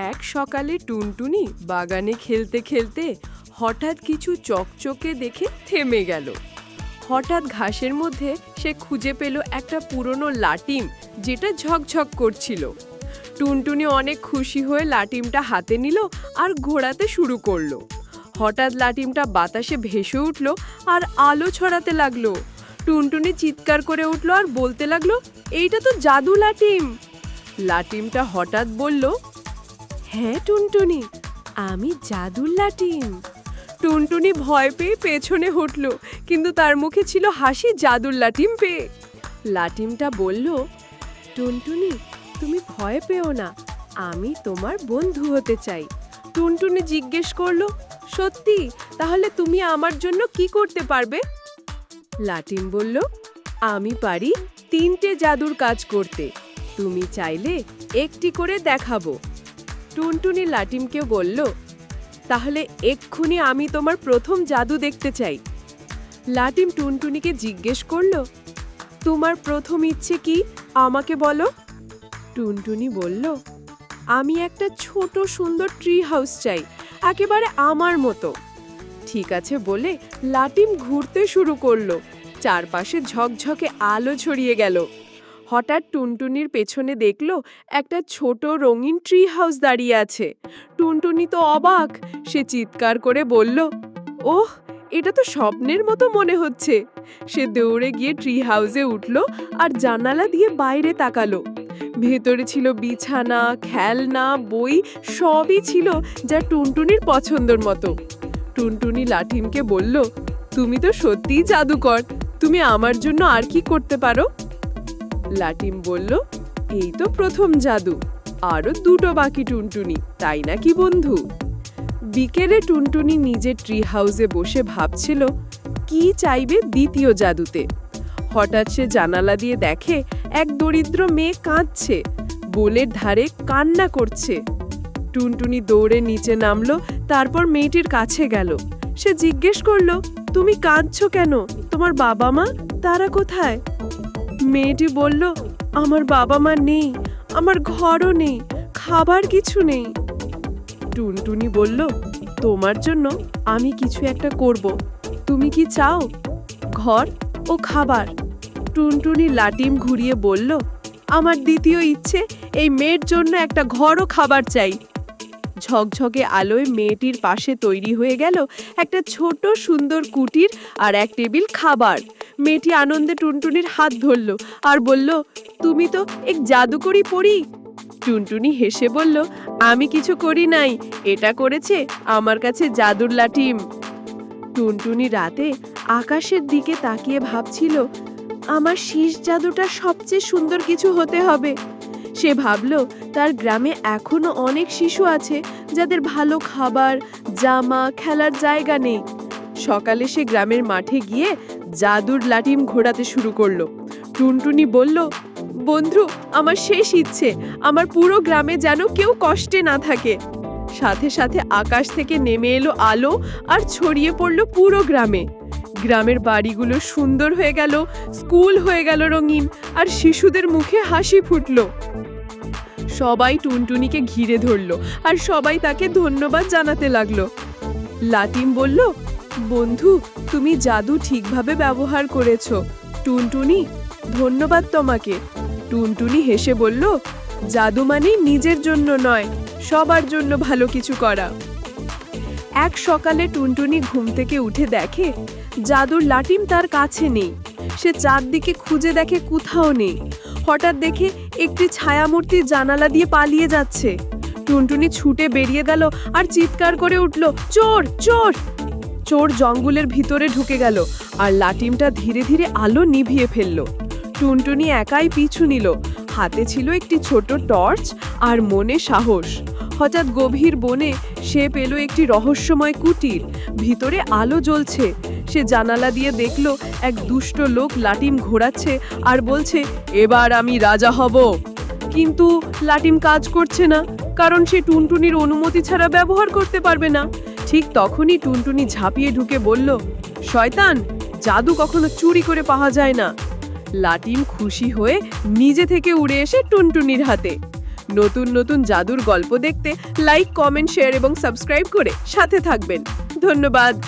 এক সকালে টুনটুনি বাগানে খেলতে খেলতে হঠাৎ কিছু চকচকে দেখে থেমে গেল। হঠাৎ ঘাসের মধ্যে সে খুঁজে পেল একটা পুরনো লাটিম, যেটা ঝকঝক করছিল। টুনটুনি অনেক খুশি হয়ে লাটিমটা হাতে নিল আর ঘোরাতে শুরু করলো। হঠাৎ লাটিমটা বাতাসে ভেসে উঠল আর আলো ছড়াতে লাগলো। টুনটুনি চিৎকার করে উঠল আর বলতে লাগলো, এইটা তো জাদু লাটিম। লাটিমটা হঠাৎ বলল, হ্যাঁ টুনটুনি, আমি জাদুর লাটিম। টুনটুনি ভয় পেয়ে পেছনে হটল, কিন্তু তার মুখে ছিল হাসি জাদুর লাটিম পেয়ে। লাটিমটা বলল, টুনটুনি তুমি ভয় পেও না, আমি তোমার বন্ধু হতে চাই। টুনটুনি জিজ্ঞেস করলো, সত্যি? তাহলে তুমি আমার জন্য কি করতে পারবে? লাটিম বলল, আমি পারি 3টে জাদুর কাজ করতে, তুমি চাইলে একটি করে দেখাবো। টুনটুনি লাটিমকে বলল, তাহলে এক্ষুনি আমি তোমার প্রথম জাদু দেখতে চাই। লাটিম টুনটুনিকে জিজ্ঞেস করলো, তোমার প্রথম ইচ্ছে কি, আমাকে বলো। টুনটুনি বলল, আমি একটা ছোট সুন্দর ট্রি হাউস চাই, একেবারে আমার মতো। ঠিক আছে বলে লাটিম ঘুরতে শুরু করলো। চারপাশে ঝকঝকে আলো ছড়িয়ে গেল। হঠাৎ টুনটুনির পেছনে দেখলো একটা ছোট রঙিন ট্রি হাউস দাঁড়িয়ে আছে। টুনটুনি তো অবাক, সে চিৎকার করে বলল, ওহ, এটা তো স্বপ্নের মতো মনে হচ্ছে। সে দৌড়ে গিয়ে ট্রি হাউসে উঠলো আর জানালা দিয়ে বাইরে তাকালো। ভেতরে ছিল বিছানা, খেলনা, বই, সবই ছিল যা টুনটুনির পছন্দের মতো। টুনটুনি লাটিমকে বলল, তুমি তো সত্যিই জাদুকর, তুমি আমার জন্য আর কি করতে পারো? লাটিম বলল, এই তো প্রথম জাদু, আরো 2টো বাকি টুনটুনি, তাই নাকি বন্ধু? বিকেলে টুনটুনি নিজের ট্রি হাউসে বসে ভাবছিল কি চাইবে দ্বিতীয় জাদুতে। হঠাৎ সে জানালা দিয়ে দেখে এক দরিদ্র মেয়ে কাঁদছে, বোলের ধারে কান্না করছে। টুনটুনি দৌড়ে নিচে নামলো, তারপর মেয়েটির কাছে গেল। সে জিজ্ঞেস করলো, তুমি কাঁদছো কেন? তোমার বাবা মা তারা কোথায়? মেয়েটি বলল, আমার বাবা মা নেই, আমার ঘরও নেই, খাবার কিছু নেই। টুনটুনি বলল, তোমার জন্য আমি কিছু একটা করব, তুমি কি চাও? ঘর ও খাবার। টুনটুনি লাটিম ঘুরিয়ে বলল, আমার দ্বিতীয় ইচ্ছে, এই মেয়ের জন্য একটা ঘর ও খাবার চাই। ঝকঝকে আলোয় মেয়েটির পাশে তৈরি হয়ে গেল একটা ছোট সুন্দর কুটির আর এক টেবিল খাবার। মেয়েটি আনন্দে টুনটুনির হাত ধরল আর বলল, তুমি তো এক জাদুকরি পরী। টুনটুনি হেসে বলল, আমি কিছু করি নাই, এটা করেছে আমার কাছে জাদুর লাটিম। টুনটুনি রাতে আকাশের দিকে তাকিয়ে ভাবছিল, আমার শেষ জাদুটা সবচেয়ে সুন্দর কিছু হতে হবে। সে ভাবল, তার গ্রামে এখনো অনেক শিশু আছে যাদের ভালো খাবার, জামা, খেলার জায়গা নেই। সকালে সে গ্রামের মাঠে গিয়ে জাদুর লাটিম ঘোরাতে শুরু করলো। টুনটুনি বলল, বন্ধু, আমার শেষ ইচ্ছে, আমার পুরো গ্রামে যেন কেউ কষ্টে না থাকে। সাথে সাথে আকাশ থেকে নেমে এলো আলো আর ছড়িয়ে পড়লো পুরো গ্রামে। গ্রামের বাড়িগুলো সুন্দর হয়ে গেল, স্কুল হয়ে গেল রঙিন, আর শিশুদের মুখে হাসি ফুটলো। সবাই টুনটুনিকে ঘিরে ধরলো আর সবাই তাকে ধন্যবাদ জানাতে লাগলো। লাটিম বলল, বন্ধু, তুমি জাদু ঠিকভাবে ব্যবহার করেছো। টুনটুনি, ধন্যবাদ তোমাকে। টুনটুনি হেসে বলল, জাদু মানে নিজের জন্য নয়, সবার জন্য ভালো কিছু করা। এক সকালে টুনটুনি ঘুম থেকে উঠে দেখে জাদুর লাটিম তার কাছে নেই। সে চারদিকে খুঁজে দেখে, কোথাও নেই। হঠাৎ দেখে একটি ছায়ামূর্তি জানালা দিয়ে পালিয়ে যাচ্ছে। টুনটুনি ছুটে বেরিয়ে গেল আর চিৎকার করে উঠল, চোর, চোর! চোর জঙ্গলের ভিতরে ঢুকে গেল আর লাটিমটা ধীরে ধীরে আলো নিভিয়ে ফেলল। টুনটুনি একাই পিছু নিল, হাতে ছিল একটি ছোট টর্চ আর মনে সাহস। হঠাৎ গভীর বনে সে পেল একটি রহস্যময় কুটির, ভিতরে আলো জ্বলছে। সে জানালা দিয়ে দেখলো এক দুষ্ট লোক লাটিম ঘোরাচ্ছে আর বলছে, এবার আমি রাজা হব। কিন্তু লাটিম কাজ করছে না, কারণ সে টুনটুনির অনুমতি ছাড়া ব্যবহার করতে পারবে না। ঠিক তখনই টুনটুনি ঝাঁপিয়ে ঢুকে বলল, শয়তান, জাদু কখনো চুরি করে পাওয়া যায় না। লাটিম খুশি হয়ে নিজে থেকে উড়ে এসে টুনটুনির হাতে। নতুন নতুন জাদুর গল্প দেখতে লাইক, কমেন্ট, শেয়ার এবং সাবস্ক্রাইব করে সাথে থাকবেন। ধন্যবাদ।